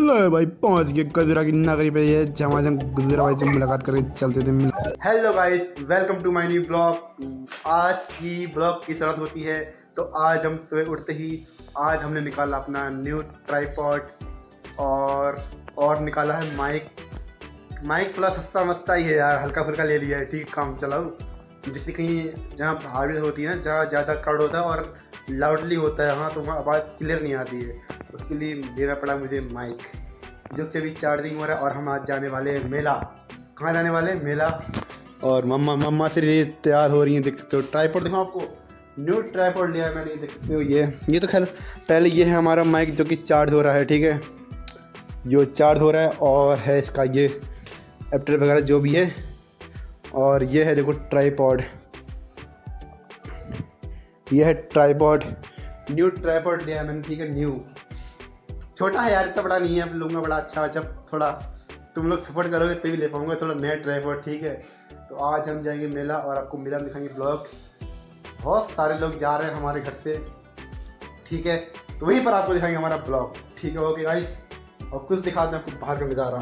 लो भाई पहुंच गए गजरा की नगरी पे। ये झमाझम गुजरा भाई से मुलाकात करके चलते थे hello guys, welcome to my new blog. आज की ब्लॉग की जरूरत होती है तो आज हम सुबह उठते ही आज हमने निकाला अपना न्यू ट्राइपॉड और निकाला है माइक थोड़ा सस्ता मस्ता ही है यार, हल्का फुल्का ले लिया है, ठीक काम चलाओ। जिससे कहीं जहाँ हार्ड होती है ना, जहाँ ज़्यादा क्राउड होता है और लाउडली होता है, हाँ तो वहाँ आवाज़ क्लियर नहीं आती है। उसके लिए लेना पड़ा मुझे माइक, जो कि अभी चार्जिंग हो रहा है। और हम आज जाने वाले हैं मेला। कहाँ जाने वाले हैं? मेला। और मम्मा से तैयार हो रही हैं, देख सकते हो। ट्राइपॉड दिखाऊं आपको, न्यू ट्राइपॉड लिया है मैंने, देख सकते हो। ये तो खैर पहले ये है हमारा माइक जो कि चार्ज हो रहा है, ठीक है, जो चार्ज हो रहा है। और है इसका ये एप्टर वगैरह जो भी है। और ये है देखो ट्राइपॉड, ये है ट्राइपॉड, न्यू ट्राइपॉड लिया है मैंने, ठीक है। न्यू छोटा है यार, इतना बड़ा नहीं है। अब लूँगा बड़ा अच्छा, जब थोड़ा तुम लोग सपोर्ट करोगे तभी ले पाऊँगा थोड़ा नया ट्राइपॉड, ठीक है। तो आज हम जाएंगे मेला और आपको मेला में दिखाएंगे ब्लॉग। बहुत सारे लोग जा रहे हैं हमारे घर से, ठीक है, तो वहीं पर आपको दिखाएंगे हमारा ब्लॉग, ठीक है। ओके गाइस, और कुछ दिखाते हैं आपको बाहर का नज़ारा।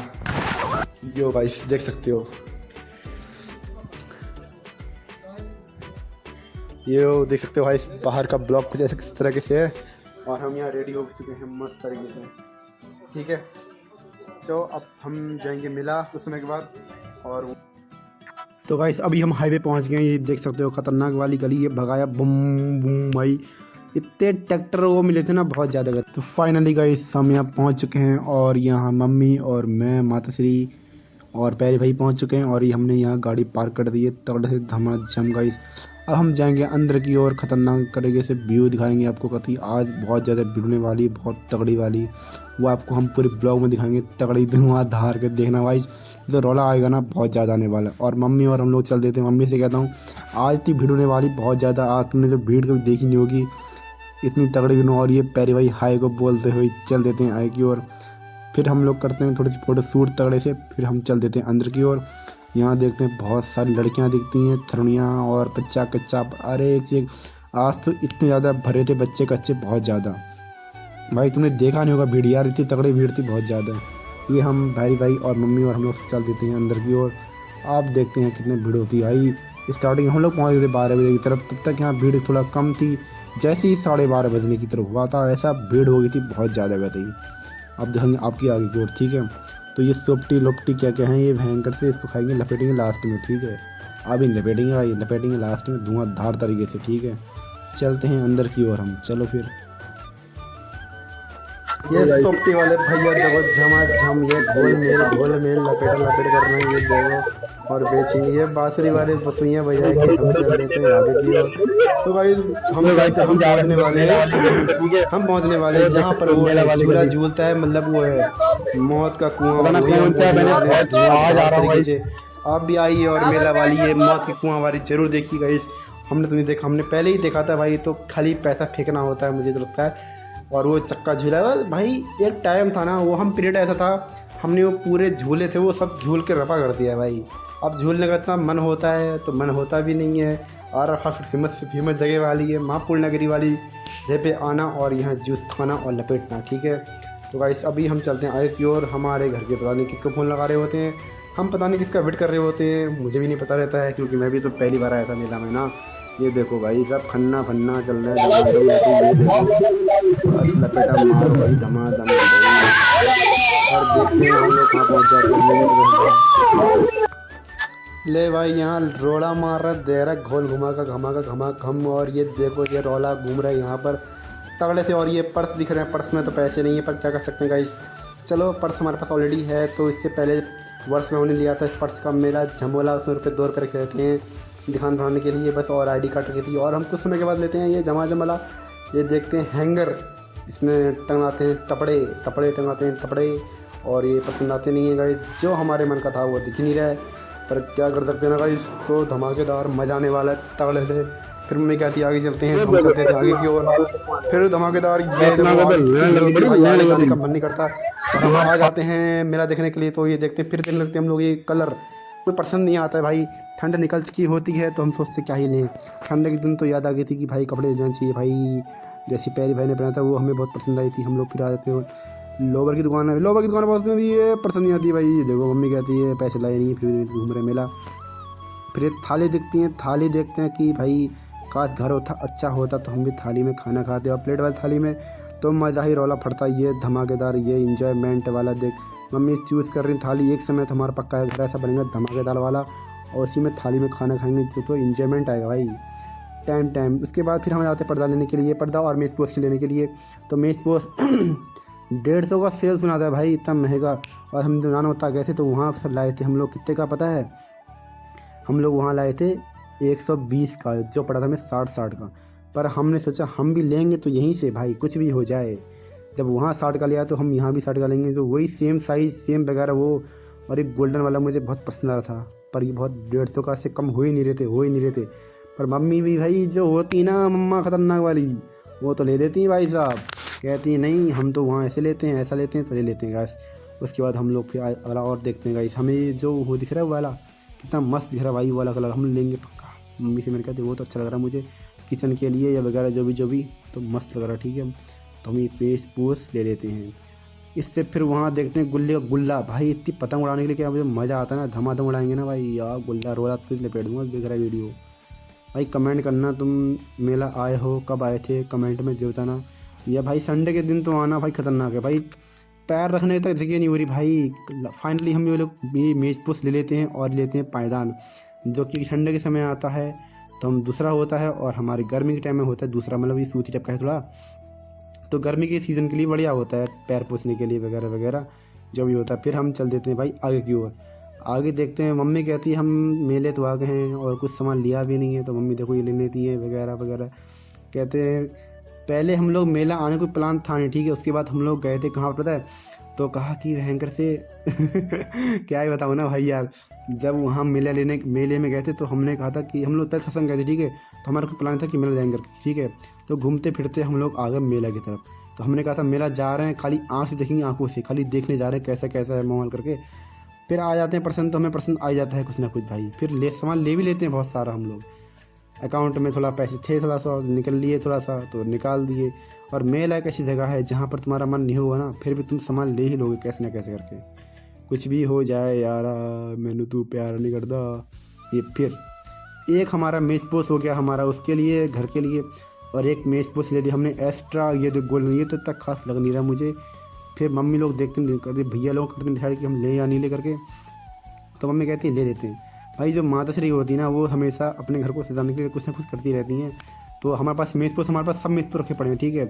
यो गाइस देख सकते हो, ये देख सकते हो भाई, बाहर का ब्लॉग कुछ ऐसे किस तरीके से है। और हम यहाँ रेडी हो चुके हैं मस्त तरीके से, ठीक है। तो अब हम जाएंगे मेला कुछ समय के बाद। और तो गाइस अभी हम हाईवे पहुँच गए हैं, ये देख सकते हो खतरनाक वाली गली, ये भगाया बूम बूम भाई। इतने ट्रैक्टर वो मिले थे ना, बहुत ज़्यादा। तो फाइनली गाइस हम यहाँ पहुँच चुके हैं और यहाँ मम्मी और मैं, माता श्री और प्यारे भाई पहुँच चुके हैं। और ये हमने यहाँ गाड़ी पार्क कर दी है तगड़े से धमाधम गाइस। अब हम जाएंगे अंदर की ओर, ख़तरनाक तरीके से व्यू दिखाएंगे आपको। कभी आज बहुत ज़्यादा भिड़ने वाली, बहुत तगड़ी वाली, वो आपको हम पूरे ब्लॉग में दिखाएंगे। तगड़ी धुआंधार के देखना भाई, तो रौला आएगा ना बहुत ज़्यादा आने वाला। और मम्मी और हम लोग चल देते हैं। मम्मी से कहता हूँ आज इतनी भीड़ होने वाली बहुत ज़्यादा, आज तुमने तो भीड़ कभी देखी नहीं होगी, इतनी तगड़ी भीड़। और ये प्यारे भाई हाई को बोलते हुए चल देते हैं आगे की ओर। फिर हम लोग करते हैं थोड़ी सी फ़ोटो शूट तगड़े से, फिर हम चल देते हैं अंदर की ओर। यहाँ देखते हैं बहुत सारी लड़कियाँ दिखती हैं, थरुणियाँ और बच्चा कच्चा, अरे एक चीज। आज तो इतने ज़्यादा भरे थे बच्चे कच्चे, बहुत ज़्यादा भाई, तुमने देखा नहीं होगा भीड़ यार, इतनी तगड़ी भीड़ थी बहुत ज़्यादा। ये हम भाई और मम्मी और हम लोग चल देते हैं अंदर की ओर। आप देखते हैं कितनी भीड़ होती है भाई। स्टार्टिंग हम लोग पहुँच गए थे 12 बजे की तरफ, तब तक यहाँ भीड़ थोड़ा कम थी। जैसे ही 12:30 बजने की तरफ हुआ था, ऐसा भीड़ हो गई थी, बहुत ज़्यादा गई। अब देखेंगे आपकी आगे की ओर, ठीक है। तो ये सोपटी लोपटी क्या क्या है, ये भयंकर से, इसको खाएंगे, लपेटेंगे लास्ट में, ठीक है। अभी लपेटेंगे भाई, लपेटेंगे लास्ट में धुआंधार तरीके से, ठीक है। चलते हैं अंदर की ओर हम, चलो फिर। ये सोपटी वाले भैया देखो झमाझम, ये घोल मेल लपेट कर रहे हैं, ये देखो। और बेचेंगे ये बांसुरी वाले बसुइयाँ बजा के हम चल देते हैं आगे की ओर। तो भाई हम पहुँचने वाले हैं, हम पहुँचने वाले हैं जहाँ पर वो झूला झूलता है, मतलब वो है मौत का कुआं। आप भी आइए और मेला वाली ये मौत के कुआं वाली जरूर देखिए गाइस। हमने तो नहीं देखा, हमने पहले ही देखा था भाई, तो खाली पैसा फेंकना होता है मुझे तो लगता है। और वो चक्का झूला भाई, एक टाइम था ना, वो हम पीरियड ऐसा था, हमने वो पूरे झूले थे वो सब झूल के रफा कर दिया भाई। अब झूलने का इतना मन होता है तो मन होता भी नहीं है। और फेमस जगह वाली है महापुर नगरी वाली जगह पे आना और यहाँ जूस खाना और लपेटना, ठीक है। तो गाइस अभी हम चलते हैं आगे की ओर। हमारे घर के पता नहीं किसको फ़ोन लगा रहे होते हैं, हम पता नहीं किसका वेट कर रहे होते हैं, मुझे भी नहीं पता रहता है, क्योंकि मैं भी तो पहली बार आया था मेला में ना। ये देखो भाई सब खन्ना फन्ना चल रहा है, ये देखो बस लपेटा मारो भाई धमाधम। और देखते हैं हम लोग कहाँ पहुँच जाते हैं। ले भाई यहाँ रोड़ा मार रहा दे रहा, घोल घमा घम। और ये देखो ये रोला घूम रहा है यहाँ पर तगड़े से। और ये पर्स दिख रहे हैं, पर्स में तो पैसे नहीं है, पर क्या कर सकते हैं गाइस। चलो पर्स हमारे पास ऑलरेडी है, तो इससे पहले वर्ष में हमने लिया था इस पर्स का मेला झमोला, उसमें रुपये 2 रुपये रखे रहते हैं दिखान बढ़ाने के लिए बस, और ID कार्ड रखी थी। और हम कुछ समय के बाद लेते हैं ये झमाझम वाला, ये देखते हैं हैंगर, इसमें टंगाते हैं कपड़े टंगाते हैं कपड़े। और ये पसंद आते नहीं है गाइस, जो हमारे मन का था वो दिख ही नहीं रहा है, पर क्या कर सकते हैं ना गाइस। तो धमाकेदार मजा आने वाला है तगड़े से। फिर मम्मी कहती है आगे चलते हैं, हम चलते थे आगे की ओर। फिर धमाकेदार ये जाने का मन नहीं करता, और हम आ जाते हैं मेला देखने के लिए। तो ये देखते हैं फिर देखने लगते हैं हम लोग, ये कलर कोई पसंद नहीं आता है भाई। ठंड निकल चुकी होती है तो हम सोचते क्या ही लें। ठंड के दिन तो याद आ गई थी कि भाई कपड़े लेना चाहिए भाई, जैसी प्यारी भाई ने पहना था वो हमें बहुत पसंद आई थी। हम लोग फिर आ जाते हैं लोबर की दुकान है, लोबर की दुकान पहुँचते भी ये पसंद नहीं आती भाई। ये देखो मम्मी कहती है पैसे लाए नहीं, फिर भी घूम रहे मेला। फिर थाली दिखती है, थाली देखते हैं कि भाई काश घर होता अच्छा होता तो हम भी थाली में खाना खाते। और प्लेट वाली थाली में तो मज़ा ही रौला फटता, ये धमाकेदार, ये इंजॉयमेंट वाला। देख मम्मी चूज़ कर रही थाली, एक समय तो हमारा पक्का है घर ऐसा बनेगा धमाकेदार वाला, और उसी में थाली में खाना खाएंगे तो इंजॉयमेंट आएगा भाई टाइम। उसके बाद फिर हम जाते हैं पर्दा लेने के लिए, पर्दा और मेज पोस्ट लेने के लिए। तो मेज पोस्ट 150 का सेल सुनाता है भाई, इतना महंगा। और हम नानोता गए थे तो वहाँ से लाए थे हम लोग, कितने का पता है? हम लोग वहाँ लाए थे 120 का, जो पड़ा था हमें 60 का। पर हमने सोचा हम भी लेंगे तो यहीं से भाई, कुछ भी हो जाए। जब वहाँ 60 का लिया तो हम यहाँ भी 60 का लेंगे, तो वही सेम साइज़ सेम वगैरह वो। और एक गोल्डन वाला मुझे बहुत पसंद आ रहा था, पर ये बहुत 150 का से कम हो ही नहीं रहे थे। पर मम्मी भी भाई जो होती ना मम्मा खतरनाक वाली, वो तो ले लेती हैं भाई साहब। कहती हैं नहीं हम तो वहाँ ऐसे लेते हैं, ऐसा लेते हैं, तो ले लेते हैं गैस। उसके बाद हम लोग फिर अगला और देखते हैं गाइस, हमें जो वो दिख रहा है वो वाला कितना मस्त दिख रहा है भाई, वो वाला कलर हम लेंगे पक्का। मम्मी से मैंने कहती वो तो अच्छा लग रहा है मुझे किचन के लिए या वगैरह जो भी तो मस्त लग रहा है, ठीक है। तो हम ये पेस्ट पोस ले लेते हैं। इससे फिर वहाँ देखते हैं गुल्ले का गुल्ला, भाई इतनी पतंग उड़ाने के लिए क्या मुझे मज़ा आता है ना, धमाधम उड़ाएंगे ना भाई यार। गुल्ला रोड़ा तो लपेट दूँगा देख रहा वीडियो। भाई कमेंट करना तुम मेला आए हो, कब आए थे, कमेंट में जो बताना। या भाई संडे के दिन तो आना भाई, खतरनाक है भाई, पैर रखने तक जगह नहीं हो रही भाई। फाइनली हम ये लोग ये मेज पोस्ट ले लेते हैं और लेते हैं पायदान, जो कि ठंडे के समय आता है तो हम दूसरा होता है, और हमारे गर्मी के टाइम में होता है दूसरा, मतलब ये सूती टाइप का है थोड़ा। तो गर्मी के सीज़न के लिए बढ़िया होता है पैर पोछने के लिए वगैरह वगैरह जो भी होता है। फिर हम चल देते हैं भाई आगे की ओर, आगे देखते हैं। मम्मी कहती है हम मेले तो आ गए हैं और कुछ सामान लिया भी नहीं है, तो मम्मी देखो ये ले लेती है वगैरह वगैरह। कहते हैं पहले हम लोग मेला आने को प्लान था नहीं, ठीक है। उसके बाद हम लोग गए थे कहाँ पर पता है? तो कहा कि भयंकर से क्या ही बताऊँ ना भाई यार। जब वहाँ मेले में गए थे तो हमने कहा था कि हम लोग पहले सत्संग गए थे, ठीक है। तो हमारा कोई प्लान था कि मेला जाएंगे करके, ठीक है। तो घूमते फिरते हम लोग आ गए मेला की तरफ। तो हमने कहा था मेला जा रहे हैं, खाली आँख से देखेंगे, आँखों से खाली देखने जा रहे हैं कैसा कैसा है माहौल करके। फिर आ जाते हैं पसंद, तो हमें पसंद आ जाता है कुछ ना कुछ भाई। फिर सामान ले भी लेते हैं बहुत सारा हम लोग। अकाउंट में थोड़ा पैसे थे, थोड़ा सा निकल लिए, थोड़ा सा तो निकाल दिए। और मेला एक ऐसी जगह है जहाँ पर तुम्हारा मन नहीं होगा ना, फिर भी तुम सामान ले ही लोगे कैसे ना कैसे करके। कुछ भी हो जाए यारा मैंने तू प्यार नहीं करता ये। फिर एक हमारा मेज पोस्ट हो गया हमारा उसके लिए, घर के लिए। और एक मेज पोस्ट ले लिया हमने एक्स्ट्रा, ये जो गोल्ड, ये तो इतना खास लग नहीं रहा मुझे। फिर मम्मी लोग देखते करते, भैया लोग करते डिसाइड कि हम ले या नहीं ले करके। तो मम्मी कहती है ले लेते हैं भाई। जो माता श्री होती है ना, वो हमेशा अपने घर को सजाने के लिए कुछ ना कुछ करती रहती हैं। तो हमारे पास मेज पोस्ट, हमारे पास सब मेज पोस्ट रखे पड़े हैं, ठीक है।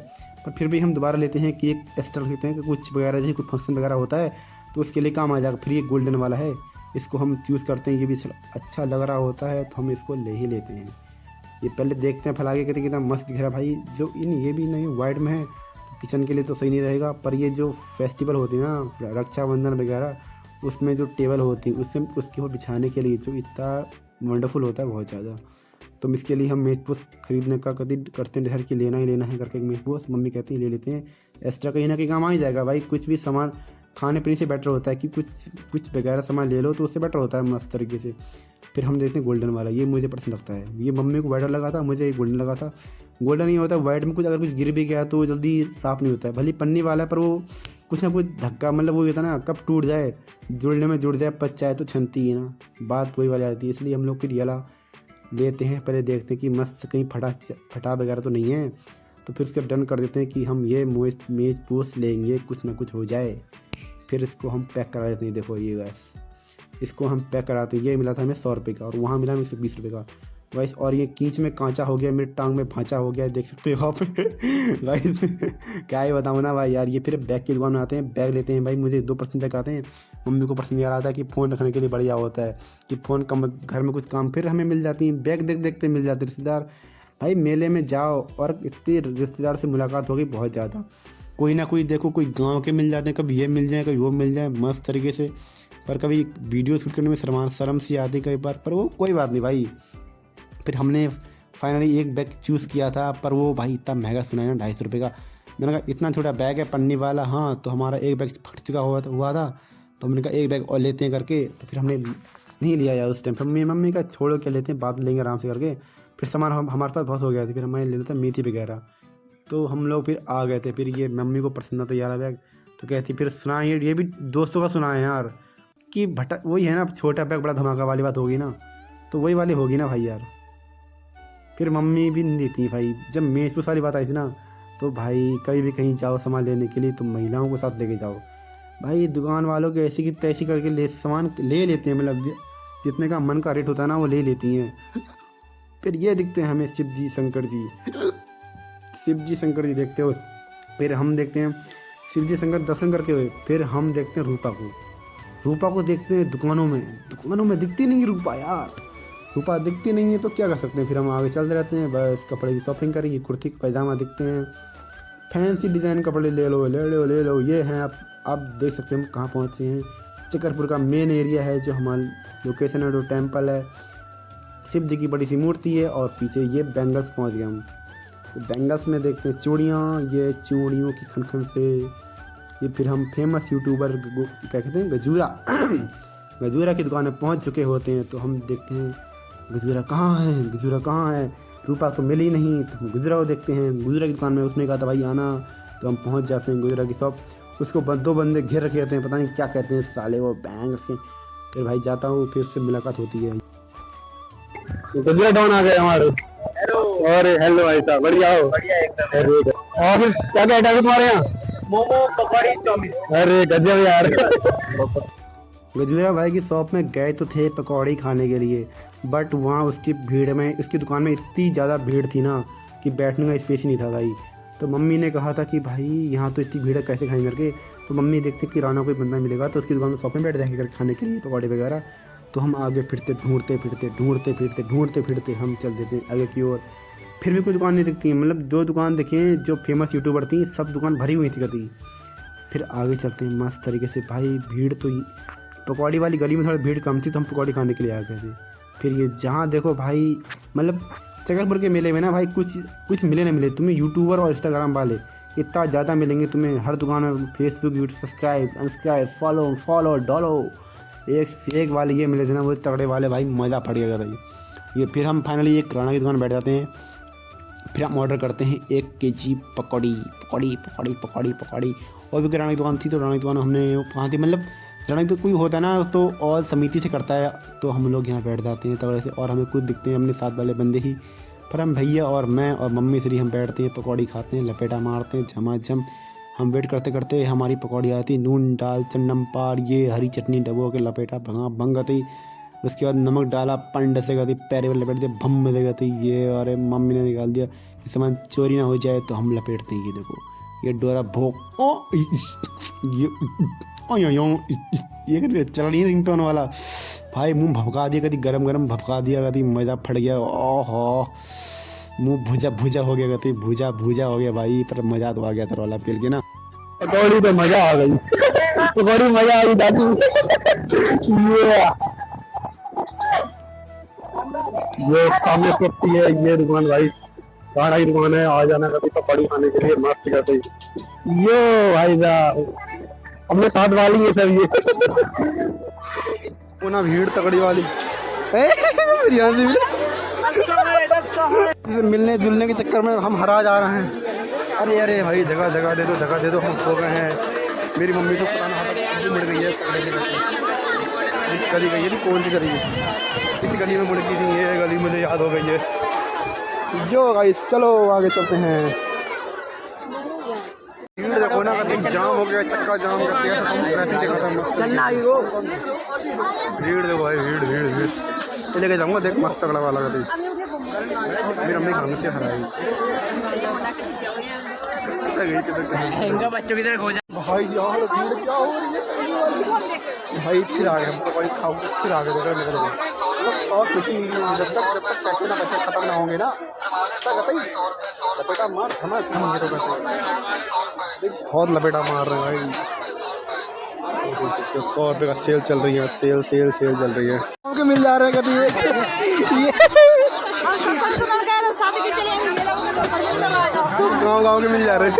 पर फिर भी हम दोबारा लेते हैं कि एक एक्स्ट्रा लेते हैं कि कुछ वगैरह जैसे कुछ फंक्शन वगैरह होता है तो उसके लिए काम आ जाएगा। फिर ये गोल्डन वाला है, इसको हम चूज़ करते हैं, ये भी अच्छा लग रहा होता है तो हम इसको ले ही लेते हैं। ये पहले देखते हैं फैला के, कहते कितना मस्त दिख रहा है भाई। जो ये भी नहीं वाइट में है तो किचन के लिए तो सही नहीं रहेगा। पर ये जो फेस्टिवल होते हैं ना, रक्षाबंधन वगैरह, उसमें जो टेबल होती है उससे उसके ऊपर बिछाने के लिए जो इतना वंडरफुल होता है बहुत ज़्यादा। तो इसके लिए हम मेज पोस्ट खरीदने का कभी करते हैं डिसाइड कि लेना ही लेना है करके मेज पोस्ट। मम्मी कहती है ले लेते हैं, एक्स्ट्रा कहीं ना कहीं काम आ ही जाएगा भाई। कुछ भी सामान खाने पीने से बेटर होता है कि कुछ वगैरह सामान ले लो तो उससे बेटर होता है मस्त तरीके से। फिर हम देखते हैं गोल्डन वाला, ये मुझे पसंद लगता है। ये मम्मी को वाइट लगा था, मुझे गोल्डन लगा था। गोल्डन नहीं होता वाइट में, कुछ अगर कुछ गिर भी गया तो जल्दी साफ़ नहीं होता है। भले पन्नी वाला है पर वो कुछ ना कुछ धक्का, मतलब वो होता है ना, कब टूट जाए, जुड़ने में जुड़ जाए, पच जाए तो छनती है ना, बात वही वाली आती है। इसलिए हम लोग फिर ये वाला लेते हैं। पहले देखते हैं कि मस्त कहीं फटा वगैरह तो नहीं है, तो फिर उसके डन कर देते हैं कि हम ये मेज पोस्ट लेंगे, कुछ ना कुछ हो जाए। फिर इसको हम पैक करा देते हैं। देखो ये गैस, इसको हम पैक कराते हैं। ये मिला था हमें 100 रुपये का और वहाँ मिला हमें 120 रुपये का गाइस। और ये कीच में कांचा हो गया, मेरी टांग में भांचा हो गया, देख सकते हो आप गाइस। क्या ही बताऊँ ना भाई यार। ये फिर बैग की दुकान में आते हैं, बैग लेते हैं भाई। मुझे 2% बैग आते हैं, मम्मी को पसंद आ रहा था कि फ़ोन रखने के लिए बढ़िया होता है कि फ़ोन कम, घर में कुछ काम फिर हमें मिल जाती हैं। बैग देखते मिल जाते रिश्तेदार। भाई मेले में जाओ और इतने रिश्तेदार से मुलाकात होगी बहुत ज़्यादा। कोई ना कोई देखो, कोई गाँव के मिल जाते हैं, कभी ये मिल जाए कभी वो मिल जाए मस्त तरीके से। पर कभी वीडियो शूट करने में शर्म सी आती कई बार, पर वो कोई बात नहीं भाई। फिर हमने फाइनली एक बैग चूज़ किया था, पर वो भाई इतना महंगा सुना है ना, 250 रुपये का। मैंने कहा इतना छोटा बैग है पन्नी वाला, हाँ। तो हमारा एक बैग फट चुका हुआ था, तो हमने कहा एक बैग और लेते हैं करके। तो फिर हमने नहीं लिया यार उस टाइम। फिर मम्मी का छोड़ो क्या लेते हैं, बाद में लेंगे आराम से करके। फिर सामान हमारे पास बहुत हो गया था, फिर हमें ले लेते मेथी वगैरह। तो हम लोग फिर आ गए थे। फिर ये मम्मी को पसंद आता यार बैग, तो कहती फिर सुना, ये भी दोस्तों का सुना है यार कि भटक, वही है ना, छोटा पैक बड़ा धमाका वाली बात होगी ना, तो वही वाली होगी ना भाई यार। फिर मम्मी भी नहीं देती भाई। जब मेजपूर वाली बात आई थी ना, तो भाई कहीं भी कहीं जाओ सामान लेने के लिए तो महिलाओं को साथ लेके जाओ भाई। दुकान वालों के ऐसी की तैसी करके सामान ले लेते हैं, मतलब जितने का मन का रेट होता है ना वो ले लेती हैं। फिर ये दिखते हैं हमें शिव जी शंकर जी देखते हुए। फिर हम देखते हैं शिव जी शंकर दर्शन करके हुए, फिर हम देखते हैं रूपा को देखते हैं दुकानों में दिखती नहीं रूपा यार। रूपा दिखती नहीं है तो क्या कर सकते हैं, फिर हम आगे चलते रहते हैं। बस कपड़े की शॉपिंग करेंगे, कुर्ती पैजामा दिखते हैं, फैंसी डिज़ाइन कपड़े ले लो। ये हैं आप देख सकते हैं हम कहाँ पहुँचे हैं। चकरपुर का मेन एरिया है जो हमारा लोकेशन है, जो टेम्पल है, शिव जी की बड़ी सी मूर्ति है, और पीछे ये बैंगल्स पहुँच गए हम। तो बैंगल्स में देखते हैं चूड़ियाँ, ये चूड़ियों की खन से ये फिर हम फेमस यूट्यूबर क्या कहते हैं गजूरा की दुकान में पहुँच चुके होते हैं। तो हम देखते हैं गजूरा कहाँ है। रूपा तो मिली नहीं, तो हम गुजरा को देखते हैं। गुजरा की दुकान में उसने कहा था भाई आना, तो हम पहुंच जाते हैं गुजरा की शॉप। उसको दो बंदे घेर रखे होते हैं, पता नहीं क्या कहते हैं साले वो बैंग के। फिर भाई जाता हूँ, फिर उससे मुलाकात होती है। गुजरा डाउन आ गए हमारे। और हेलो भाई साहब, बढ़िया हो? बढ़िया एकदम। और क्या क्या आइटम तुम्हारे यहाँ? मोमो, पकौड़ी, चाउमीन। अरे गजब यार। गजूरा भाई की शॉप में गए तो थे पकौड़ी खाने के लिए, बट वहाँ उसकी भीड़ में, उसकी दुकान में इतनी ज़्यादा भीड़ थी ना कि बैठने का स्पेस ही नहीं था भाई। तो मम्मी ने कहा था कि भाई यहाँ तो इतनी भीड़ है, कैसे खाएंगे करके। तो मम्मी देखते कि राना कोई बंदा मिलेगा तो उसकी दुकान में शॉप में बैठ जाएंगे खाने के लिए पकौड़े वगैरह। तो हम आगे फिरते ढूंढते फिरते हम चल देते हैं आगे की ओर। फिर भी कोई दुकान नहीं दिखती, मतलब 2 दुकान दिखे जो फेमस यूट्यूबर थी, सब दुकान भरी हुई थी कभी। फिर आगे चलते हैं मस्त तरीके से। भाई भीड़ तो पकौड़ी वाली गली में थोड़ी भीड़ कम थी, तो हम पकौड़ी खाने के लिए आ गए थे। फिर ये जहाँ देखो भाई, मतलब चकरपुर के मेले में ना भाई कुछ मिले ना मिले तुम्हें, यूट्यूबर और इंस्टाग्राम वाले इतना ज़्यादा मिलेंगे तुम्हें हर दुकान में। फेसबुक, यूट्यूब, सब्सक्राइब, फॉलो डॉलो, एक से एक वाले ये मिले थे ना, वो तगड़े वाले भाई, मज़ा पड़ गया था ये। फिर हम फाइनली एक किराना की दुकान बैठ जाते हैं। फिर हम ऑर्डर करते हैं 1 kg पकौड़ी। और भी किराना की दुकान थी, तो किराना की दुकान हमने कहाँ थी, मतलब किराना तो कोई होता है ना तो और समिति से करता है, तो हम लोग यहाँ बैठ जाते हैं तगड़े से। और हमें कुछ दिखते हैं अपने साथ वाले बंदे ही, पर हम भैया और मैं और मम्मी श्री हम बैठते हैं, पकौड़ी खाते हैं, लपेटा मारते हैं झमाझम। हम वेट करते करते हमारी पकौड़ी आती, नून डाल चन्नम पार, ये हरी चटनी डबो के लपेटा भंग गई। उसके बाद नमक डाला, पंड से गई, पैरे में लपेट दिया, भम में गई ये। अरे मम्मी ने निकाल दिया कि सामान चोरी ना हो जाए, तो हम लपेटते हैं। ये देखो ये डोरा भोग, ये चल रही है रिंगटोन वाला भाई। मुंह भभका दिया, कभी गरम भभका दिया, कभी मज़ा फट गया। ओहो, मुंह भुजा हो गया, कभी भुजा हो गया भाई। पर मज़ा तो आ गया वाला पील के ना। पकौड़ी तो मजा आ गई, पकौड़ी मजा आ गई दादू। ये सामने सकती है ये दुकान भाई, खाना की दुकान है। आ जाना कभी पकौड़ी खाने के लिए, मस्त करते। यो भाई साहब, हमने साथ वाली है सब। ये ना भीड़ तगड़ी वाली मिलने जुलने के चक्कर में हम हरा जा रहे हैं। अरे भाई जगह दे दो, हम सो गए हैं। मेरी मम्मी तो पता नहीं मुड़ गई है, इस गली गई है, कौन सी गली है, इस गली में मुड़ गई थी, ये गली मुझे याद हो गई है। यो गाइस चलो आगे चलते हैं। भीड़ देखो ना, कहीं जाम हो गया, चक्का जाम कर दिया था, ट्रैफिक देखा था मस्त। भीड़ देखो भाई, भीड़ लेके जाऊँगा, देख मस्त तगड़ा वाला का। मेरी अम्मी खाने से हराई बच्चों की तरह खो जा भाई यार। भीड़ क्या हो रही है भाई, फिर आ गए हम तो भाई खाओ, फिर आ गए और कुछ नहीं। जब तक पैसे ना पैसे खत्म ना होंगे ना, लपेटा मार बहुत लपेटा मार रहे हैं भाई। 100 रुपये का सेल चल रही है, सेल चल रही है। हमको मिल जा रहा है कभी ये गाँव के मिल जा रहे हैं।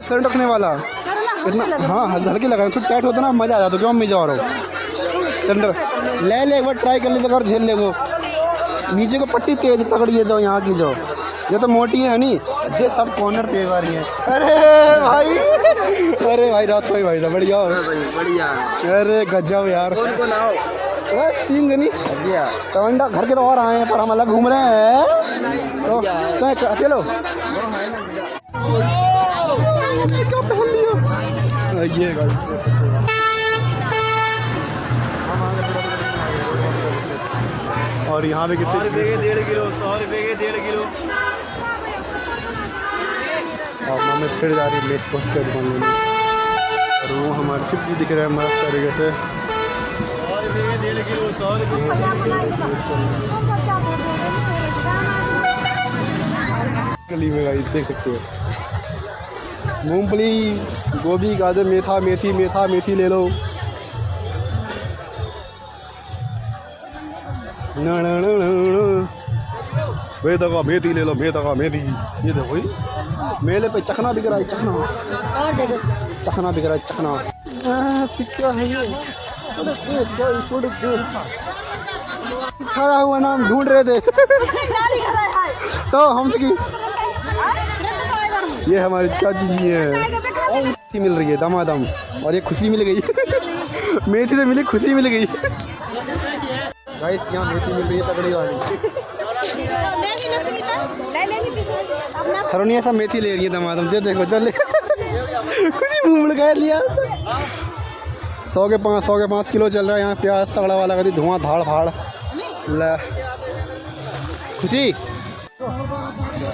सर रखने वाला कितना, हाँ हल्के लगा, तो टाइट होता ना मजा आ जाता। क्यों मैं जा रहा हूँ सिलेंडर ले एक बार ट्राई कर ले, अगर झेल ले वो नीचे को पट्टी तेज तगड़ी है, तो यहाँ की जो ये तो मोटी है नहीं, ये सब कॉर्नर पे आ रही है। अरे भाई रात भाई भाई बढ़िया हो बढ़िया। अरे गजब यार। कौन कौन आओ? बस 3 जनी टवंडा घर के तो और आए हैं पर हम अलग घूम रहे हैं तो अकेलो ये और यहाँ पे कितने 1.5 किलो 100 रुपये के 1.5 किलो। और मम्मी फिर जा रही लेट पहुँच के दुकान में और वो हमारे सिर्फ भी दिख रहा है मस्त तरीके से। 100 रुपये के 1.5 किलो 100 गली में गाइस देख सकते हो मूंगफली गोभी गाजर मेथा मेथी ले लो। मेथा का मेथी ले लो मेथी। ये देखो मेले पे चखना बिक रहा है चखना बिक रहा है चखना। क्या है ये छाया हुआ नाम ढूंढ रहे थे तो हम ये हमारी चाची जी है मिल रही है दमादम और ये खुशी मिल गई मेथी से मिली खुशी मिल गई गाइस यहाँ मेथी मिल रही है तगड़ी वाली। सरोनिया सब मेथी ले रही है दमादम जो देखो चल खुशी मुंह लगा लिया। 100 के 5 किलो चल रहा है यहाँ प्याज सगड़ा वाला कभी धुआं धाड़ फाड़ ला खुशी।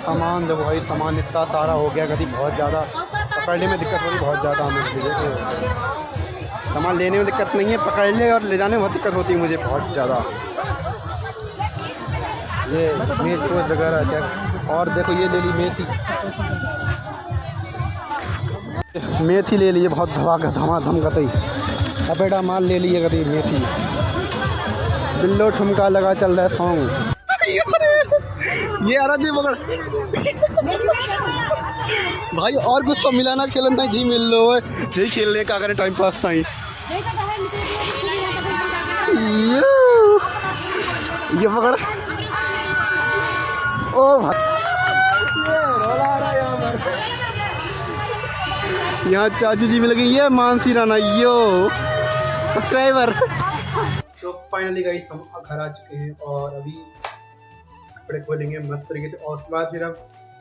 सामान देखो भाई सामान इतना सारा हो गया कभी बहुत ज़्यादा पकड़ने में दिक्कत हो रही बहुत ज़्यादा हमें। सामान लेने में दिक्कत नहीं है पकड़ने और ले जाने में बहुत दिक्कत होती है मुझे बहुत ज़्यादा। ये मेज पोज वगैरह क्या और देखो ये ले ली मेथी ले ली बहुत धमाधम कतई। अब बेटा माल ले लिए कभी मेथी बिल्लो ठुमका लगा चल रहा है सॉन्ग। ये आराध्य पकड़ भाई और कुछ तो मिला ना खेलना जी मिल लो यही खेलने का अगर टाइम पास था ये पकड़ ओ भाई यहाँ चाची जी मिल गई है मानसी राणा यो सब्सक्राइबर। तो फाइनली गाइस हम घर आ चुके हैं और अभी कपड़े खोलेंगे मस्त तरीके से और उसके बाद फिर अब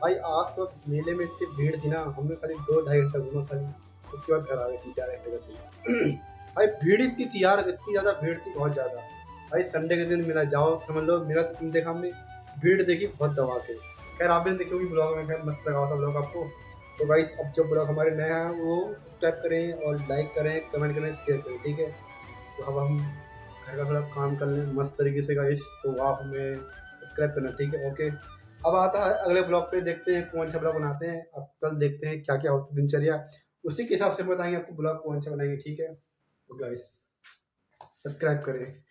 भाई आज तो मेले में इतनी भीड़ थी ना हमने खाली 2-2.5 घंटा घूमा खाली उसके बाद घर आ गए 3-4 घंटे का। भाई भीड़ इतनी थी यार इतनी ज़्यादा भीड़ थी बहुत ज़्यादा। भाई संडे के दिन मेरा जाओ समझ लो मेरा तो तुम देखा हमने भीड़ देखी बहुत दबा के। खैर आपने देखी होगी ब्लॉग में खैर मस्त लगा था ब्लॉग आपको। तो गाइस अब जो ब्लॉग हमारे नए हैं वो सब्सक्राइब करें और लाइक करें कमेंट करें शेयर करें ठीक है। तो अब हम घर का थोड़ा काम कर लें मस्त तरीके से गाइस तो आप हमें सब्सक्राइब करना ठीक है ओके। अब आता है अगले ब्लॉग पे देखते हैं कौन सा ब्लॉग बनाते हैं। अब कल देखते हैं क्या क्या होता है दिनचर्या उसी के हिसाब से बताएंगे आपको ब्लॉग कौन सा बनाएंगे ठीक है। तो गाइस सब्सक्राइब करें।